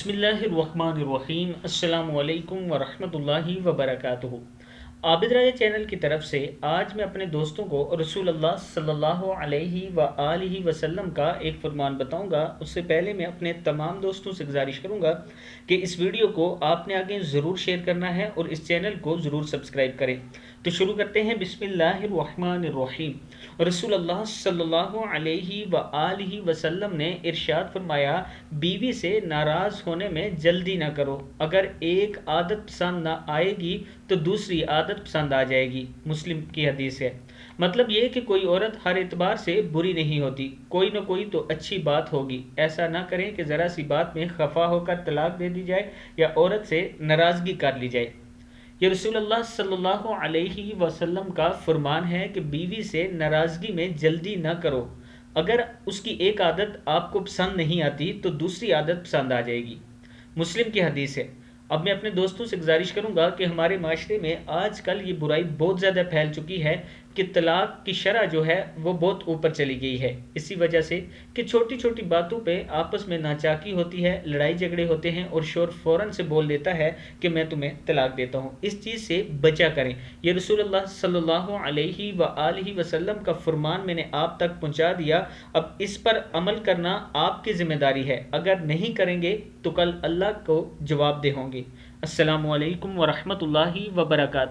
بسم اللہ الرحمن الرحیم، السلام علیکم ورحمۃ اللہ وبرکاتہ۔ عابد راجہ چینل کی طرف سے آج میں اپنے دوستوں کو رسول اللہ صلی اللہ علیہ وآلہ وسلم کا ایک فرمان بتاؤں گا۔ اس سے پہلے میں اپنے تمام دوستوں سے گزارش کروں گا کہ اس ویڈیو کو آپ نے آگے ضرور شیئر کرنا ہے اور اس چینل کو ضرور سبسکرائب کریں۔ تو شروع کرتے ہیں۔ بسم اللہ الرحمن الرحیم۔ رسول اللہ صلی اللہ علیہ وآلہ وسلم نے ارشاد فرمایا، بیوی سے ناراض ہونے میں جلدی نہ کرو، اگر ایک عادت پسند نہ آئے گی تو دوسری عادت پسند آ جائے گی۔ مسلم کی حدیث ہے۔ مطلب یہ کہ کوئی عورت ہر اعتبار سے بری نہیں ہوتی، کوئی نہ کوئی تو اچھی بات ہوگی۔ ایسا نہ کریں کہ ذرا سی بات میں خفا ہو کر طلاق دے دی جائے یا عورت سے ناراضگی کر لی جائے۔ یہ رسول اللہ صلی اللہ علیہ وسلم کا فرمان ہے کہ بیوی سے ناراضگی میں جلدی نہ کرو، اگر اس کی ایک عادت آپ کو پسند نہیں آتی تو دوسری عادت پسند آ جائے گی۔ مسلم کی حدیث ہے۔ اب میں اپنے دوستوں سے گزارش کروں گا کہ ہمارے معاشرے میں آج کل یہ برائی بہت زیادہ پھیل چکی ہے کہ طلاق کی شرح جو ہے وہ بہت اوپر چلی گئی ہے، اسی وجہ سے کہ چھوٹی چھوٹی باتوں پہ آپس میں ناچاکی ہوتی ہے، لڑائی جھگڑے ہوتے ہیں اور شوہر فوراً سے بول دیتا ہے کہ میں تمہیں طلاق دیتا ہوں۔ اس چیز سے بچا کریں۔ یہ رسول اللہ صلی اللہ علیہ وآلہ وسلم کا فرمان میں نے آپ تک پہنچا دیا، اب اس پر عمل کرنا آپ کی ذمہ داری ہے۔ اگر نہیں کریں گے تو کل اللہ کو جواب دہ ہوں گے۔ السلام علیکم ورحمۃ اللہ وبرکاتہ۔